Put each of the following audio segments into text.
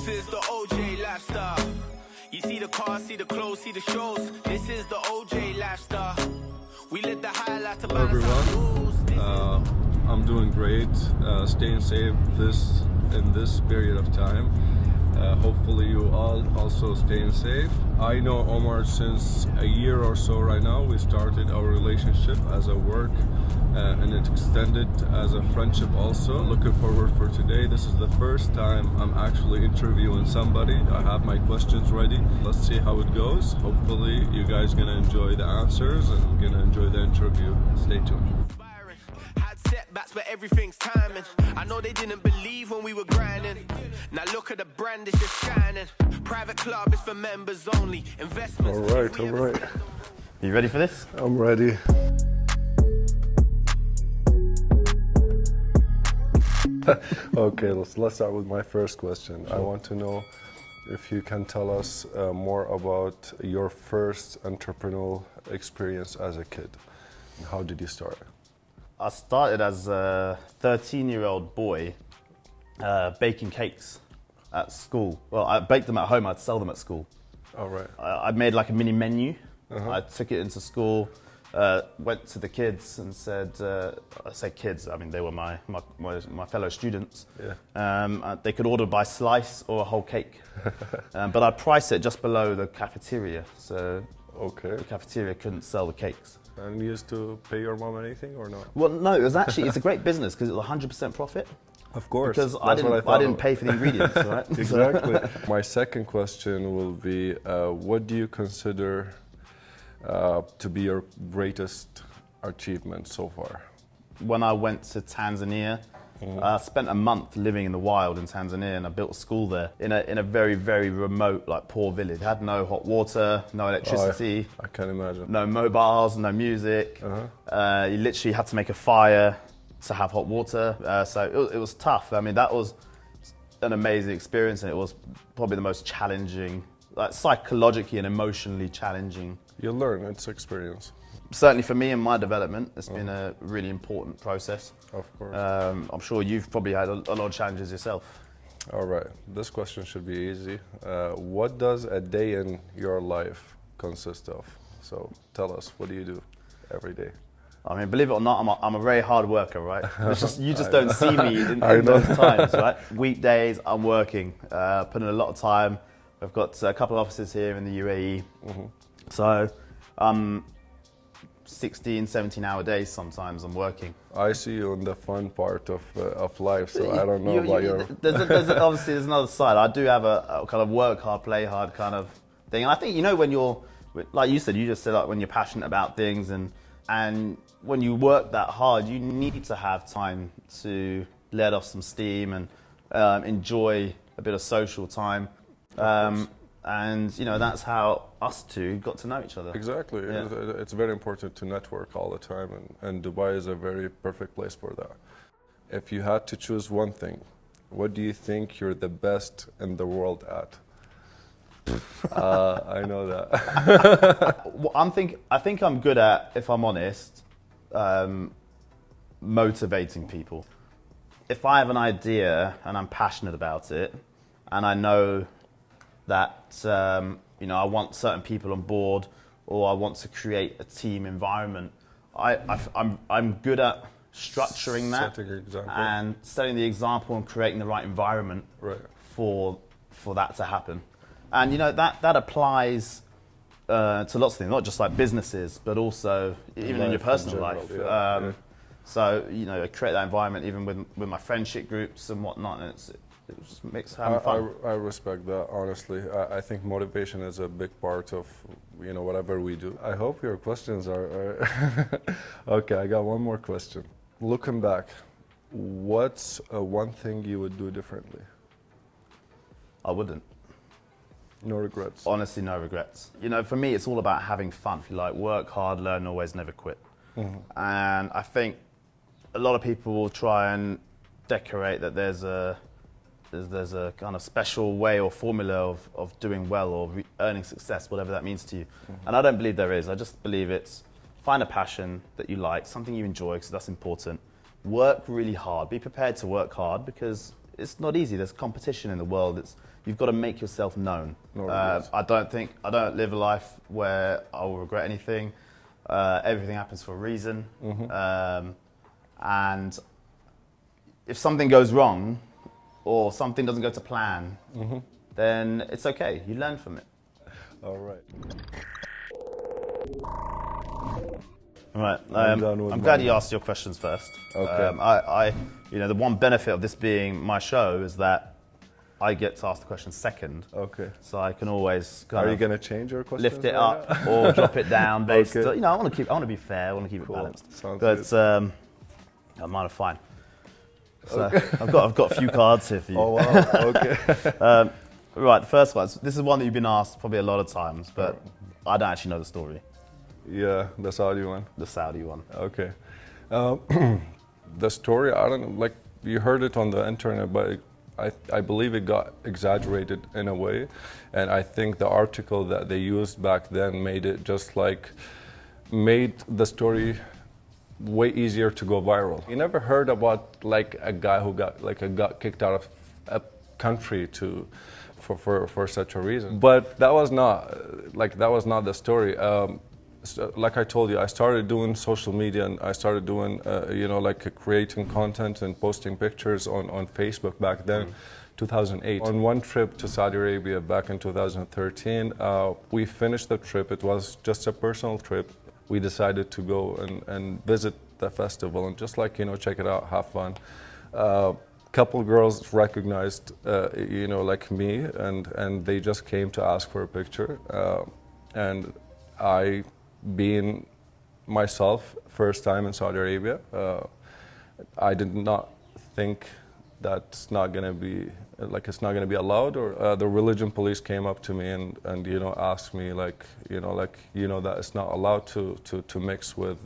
This is the OJ lifestyle. You see the cars, see the clothes, see the shows. This is the OJ lifestyle. We live the high life to balance our rules. I'm doing great, staying safe in this period of time. Hopefully you all also staying safe. I know Omar since a year or so right now. We started our relationship as a work and it extended as a friendship also. Looking forward for today. This is the first time I'm actually interviewing somebody. I have my questions ready. Let's see how it goes. Hopefully you guys gonna enjoy the answers and gonna enjoy the interview. Stay tuned. Setbacks, but everything's timing. I know they didn't believe when we were grinding. Now look at the brand, it's just shining. Private club is for members only. Investments. All right. You ready for this? I'm ready. Okay, let's start with my first question. I want to know if you can tell us more about your first entrepreneurial experience as a kid. How did you start? I started as a 13-year-old boy baking cakes at school. Well, I baked them at home, I'd sell them at school. All right. I made like a mini menu. I took it into school, went to the kids and said, I say kids, I mean they were my fellow students. Yeah. They could order by slice or a whole cake. But I priced it just below the cafeteria, so the cafeteria couldn't sell the cakes. And you used to pay your mom anything or not? Well, no, it's a great business because it was 100% profit. Of course. Because I didn't pay for the ingredients, right? Exactly. My second question will be, what do you consider to be your greatest achievement so far? When I went to Tanzania, I spent a month living in the wild in Tanzania, and I built a school there in a very, very remote, like poor village. It had no hot water, no electricity. I can imagine. No mobiles, no music. You literally had to make a fire to have hot water. So it was tough. I mean, that was an amazing experience, and it was probably the most challenging, like psychologically and emotionally challenging. You learn, it's experience. Certainly for me in my development, it's been a really important process. Of course. I'm sure you've probably had a lot of challenges yourself. All right, this question should be easy. What does a day in your life consist of? So tell us, what do you do every day? I mean, believe it or not, I'm a very hard worker, right? It's just, you just don't see me in those times, right? Weekdays, I'm working, putting a lot of time. I've got a couple of offices here in the UAE. So 16, 17-hour days sometimes I'm working. I see you in the fun part of life, so I don't know about your... Obviously, there's another side. I do have a kind of work hard, play hard kind of thing. And I think, when you're, like you said, you just said like when you're passionate about things and when you work that hard, you need to have time to let off some steam and enjoy a bit of social time. And that's how us two got to know each other. Exactly. Yeah. It's very important to network all the time, and Dubai is a very perfect place for that. If you had to choose one thing, what do you think you're the best in the world at? I know that. I think I'm good at, if I'm honest, motivating people. If I have an idea and I'm passionate about it, and I know that I want certain people on board, or I want to create a team environment, I'm good at structuring that and setting the example and creating the right environment for that to happen. And that applies to lots of things, not just like businesses, but also even in your personal life. So create that environment even with my friendship groups and whatnot, and it just makes having fun. I respect that, honestly. I think motivation is a big part of whatever we do. I hope your questions are okay. I got one more question. Looking back, what's one thing you would do differently? I wouldn't. No regrets? Honestly, no regrets. For me, it's all about having fun. If you like, work hard, learn, always, never quit. And I think a lot of people will try and decorate that there's a kind of special way or formula of doing well or earning success, whatever that means to you. And I don't believe there is. I just believe it's find a passion that you like, something you enjoy, because that's important. Work really hard. Be prepared to work hard because it's not easy. There's competition in the world. you've got to make yourself known. No regrets. I don't live a life where I will regret anything. Everything happens for a reason. And if something goes wrong or something doesn't go to plan, then it's okay. You learn from it. All right. Right. I'm I'm glad you asked your questions first. Okay. The one benefit of this being my show is that I get to ask the questions second. Okay. So I can always Are you going to change your questions? lift it right up now? or drop it down based. Okay. I want to be fair. I want to keep Cool. it balanced. Sounds But good. mine are fine. So I've got a few cards here for you. Oh wow. Okay. Right, the first one. This is one that you've been asked probably a lot of times, but I don't actually know the story. Yeah, the Saudi one. The Saudi one. Okay. The story, I don't know, like you heard it on the internet, but I believe it got exaggerated in a way. And I think the article that they used back then made it just like, made the story way easier to go viral. You never heard about like a guy who got kicked out of a country for such a reason. But that was not the story. So, like I told you, I started doing social media and I started doing, creating content and posting pictures on Facebook back then, 2008. On one trip to Saudi Arabia back in 2013, we finished the trip. It was just a personal trip. We decided to go and visit the festival and just check it out, have fun. Couple girls recognized, me, and they just came to ask for a picture. And I, being myself, first time in Saudi Arabia, I did not think that's not going to be, it's not going to be allowed, or the religion police came up to me and asked me that it's not allowed to mix with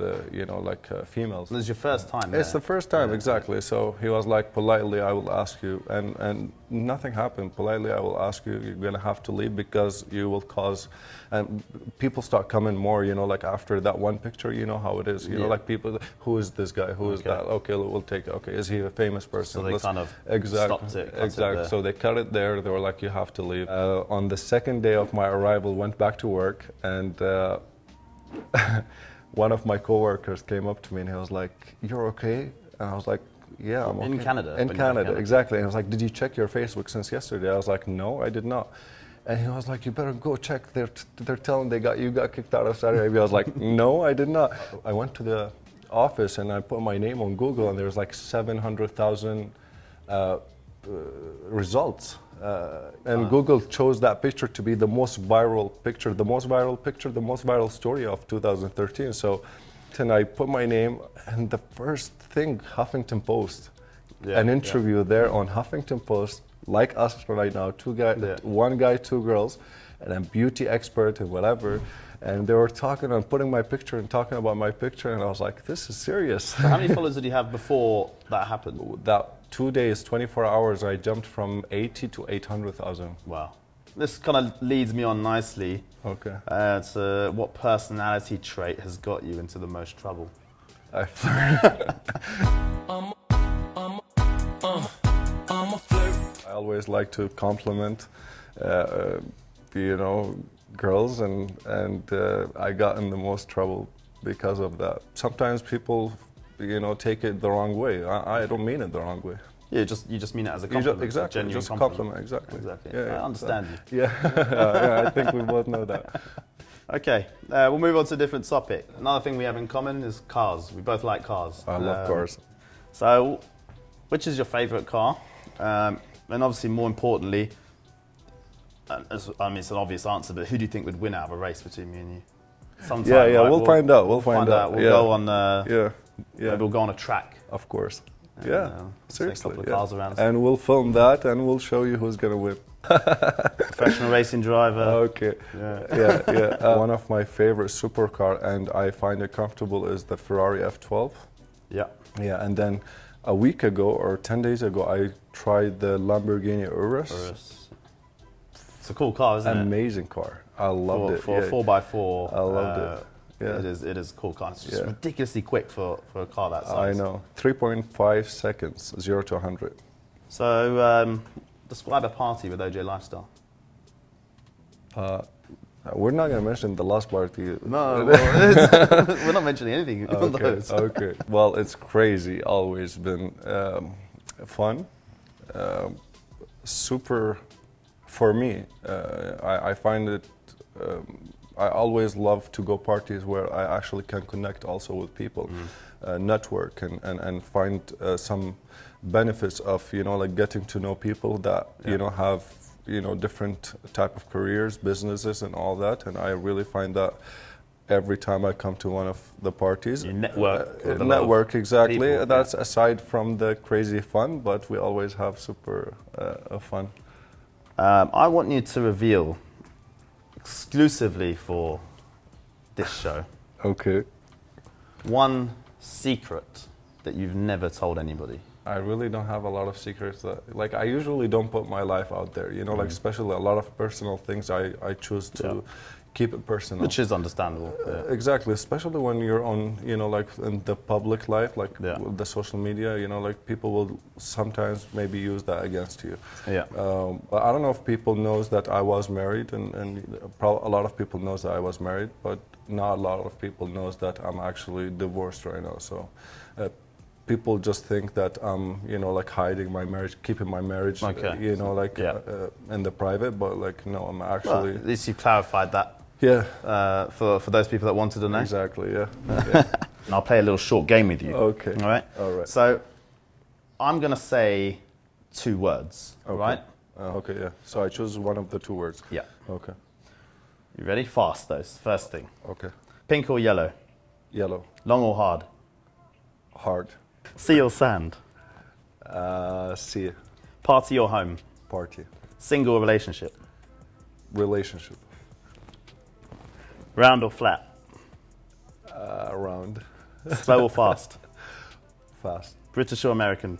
females. This is your first time It's there. the first time, exactly. So he was like, politely, I will ask you, and nothing happened. Politely, I will ask you, you're gonna have to leave because you will cause, and people start coming more, after that one picture, you know how it is. You know, like people, who is this guy? Who is that? Okay, we'll take it. Okay, is he a famous person? So they kind of stopped it. Exactly. So they cut it there. They were like, you have to leave. On the second day of my arrival, went back to work, and one of my coworkers came up to me and he was like, "You're okay?" And I was like, "Yeah, I'm okay." In Canada? In Canada, exactly. And he was like, "Did you check your Facebook since yesterday?" I was like, "No, I did not." And he was like, "You better go check. They're telling you got kicked out of Saudi Arabia." I was like, "No, I did not." I went to the office and I put my name on Google, and there was like 700,000 results. And Google chose that picture to be the most viral picture, the most viral story of 2013. So then I put my name, and the first thing, Huffington Post, an interview there on Huffington Post, like us right now, one guy, two girls, and a beauty expert and whatever. And they were talking and putting my picture and talking about my picture, and I was like, this is serious. So how many followers did you have before that happened? That 2 days, 24 hours, I jumped from 80 to 800,000. Wow. This kind of leads me on nicely. Okay. To what personality trait has got you into the most trouble? I always like to compliment, girls, and I got in the most trouble because of that. Sometimes people, take it the wrong way. I don't mean it the wrong way. Yeah, you just mean it as a compliment. Exactly, just a compliment, exactly. Yeah, I understand you. Yeah, I think we both know that. Okay, we'll move on to a different topic. Another thing we have in common is cars. We both like cars. I love cars. So, which is your favourite car? And obviously, more importantly, it's an obvious answer, but who do you think would win out of a race between me and you? Sometime, yeah, right? we'll find out. We'll find out. We'll go on. Maybe we'll go on a track. Of course. And, Yeah, see seriously. a couple of cars around. And we'll film that, and we'll show you who's gonna win. Professional racing driver. Okay. Yeah. One of my favorite supercar, and I find it comfortable, is the Ferrari F12. Yeah. Yeah, and then a week ago or 10 days ago, I tried the Lamborghini Urus. It's a cool car, isn't it? Amazing car. I loved it. For a 4x4. I loved it. Yeah. It is a cool car. It's just ridiculously quick for a car that size. I know. 3.5 seconds, 0 to 100. So, Describe a party with OJ lifestyle. We're not going to mention the last party. No, we're not mentioning anything on those. Okay. Well, it's crazy. Always been fun. Super, for me, I find it, I always love to go parties where I actually can connect also with people, network and find some benefits of, you know, like getting to know people that, you know, have, you know, different type of careers, businesses and all that. And I really find that every time I come to one of the parties. You network. Network, exactly. People, That's aside from the crazy fun, but we always have super fun. I want you to reveal exclusively for this show. Okay. One secret that you've never told anybody. I really don't have a lot of secrets. Like, I usually don't put my life out there, you know, like especially a lot of personal things I choose to keep it personal. Which is understandable. Exactly, especially when you're on, you know, like in the public life, like the social media, you know, like people will sometimes maybe use that against you. Yeah. But I don't know if people knows that I was married, and a lot of people knows that I was married, but not a lot of people knows that I'm actually divorced right now. So people just think that I'm, you know, like hiding my marriage, keeping my marriage, you know, like in the private, but like, no, I'm actually... Well, at least you clarified that. Yeah. For those people that wanted to know. Exactly, yeah. And I'll play a little short game with you. Okay. All right? All right. So I'm going to say 2 words, all right? Okay, yeah. So I choose one of the 2 words. Yeah. Okay. You ready? Fast, though. First thing. Okay. Pink or yellow? Yellow. Long or hard? Hard. Sea or sand? Sea. Party or home? Party. Single or relationship? Relationship. Round or flat? Round. Slow or fast? Fast. British or American?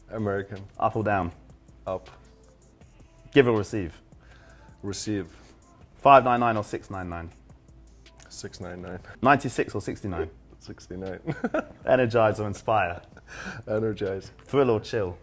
American. Up or down? Up. Give or receive? Receive. 599 or 699? 699. 96 or 69? 69. Energize or inspire? Energize. Thrill or chill?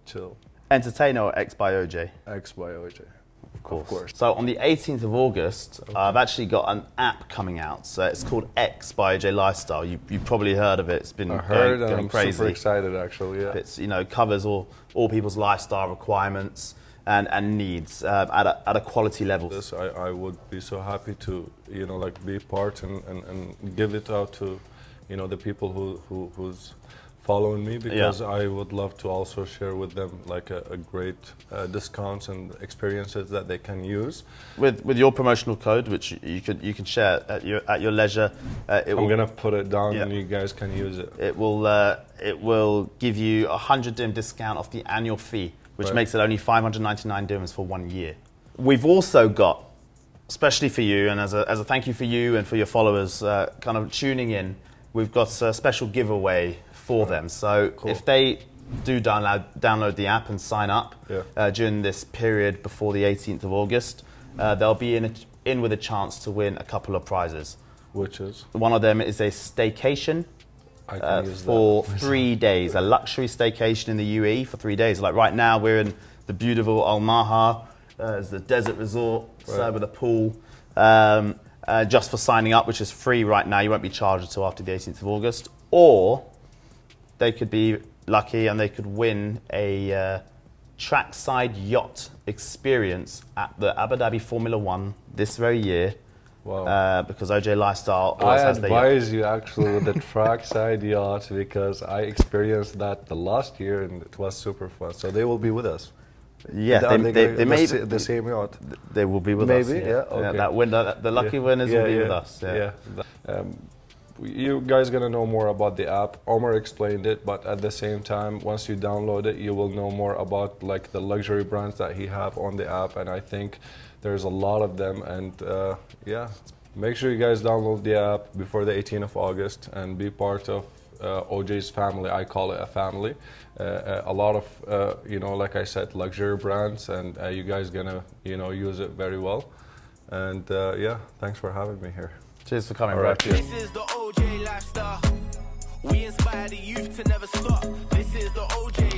Chill. Entertainer or X by OJ? X by OJ. Of course. Of course. So on the 18th of August, I've actually got an app coming out. So it's called X by OJ Lifestyle. You've probably heard of it. It's been going I'm crazy. super excited, actually. Yeah. It's, you know, covers all people's lifestyle requirements and needs at a quality level. This, I would be so happy to, you know, like be part and give it out to, you know, the people who's following me, because I would love to also share with them like a great discounts and experiences that they can use. With your promotional code, which you can share at your leisure. I'm gonna put it down and you guys can use it. It will give you a 100 dirham discount off the annual fee, which makes it only 599 dirhams for 1 year. We've also got, especially for you, and as a thank you for you and for your followers kind of tuning in, we've got a special giveaway for them. So if they do download the app and sign up during this period before the 18th of August, they'll be in with a chance to win a couple of prizes. Which is? One of them is a staycation for 3 days, a luxury staycation in the UAE for 3 days. Like right now, we're in the beautiful Al Maha, it's the desert resort with a pool. Just for signing up, which is free right now. You won't be charged until after the 18th of August. Or they could be lucky and they could win a trackside yacht experience at the Abu Dhabi Formula One this very year. Wow. Because OJ Lifestyle always has the yacht. I advise you actually with the trackside yacht, because I experienced that the last year and it was super fun. So they will be with us. Yeah, they may the same yacht. They will be with us. Maybe, okay. That winner, the lucky winners will be with us. You guys gonna know more about the app. Omar explained it, but at the same time, once you download it, you will know more about like the luxury brands that he have on the app, and I think there's a lot of them. And make sure you guys download the app before the 18th of August and be part of OJ's family. I call it a family. A lot of, you know, like I said, luxury brands, and you guys gonna, you know, use it very well. And thanks for having me here. Cheers for coming, right. This is the OJ lifestyle. We inspire the youth to never stop. This is the OJ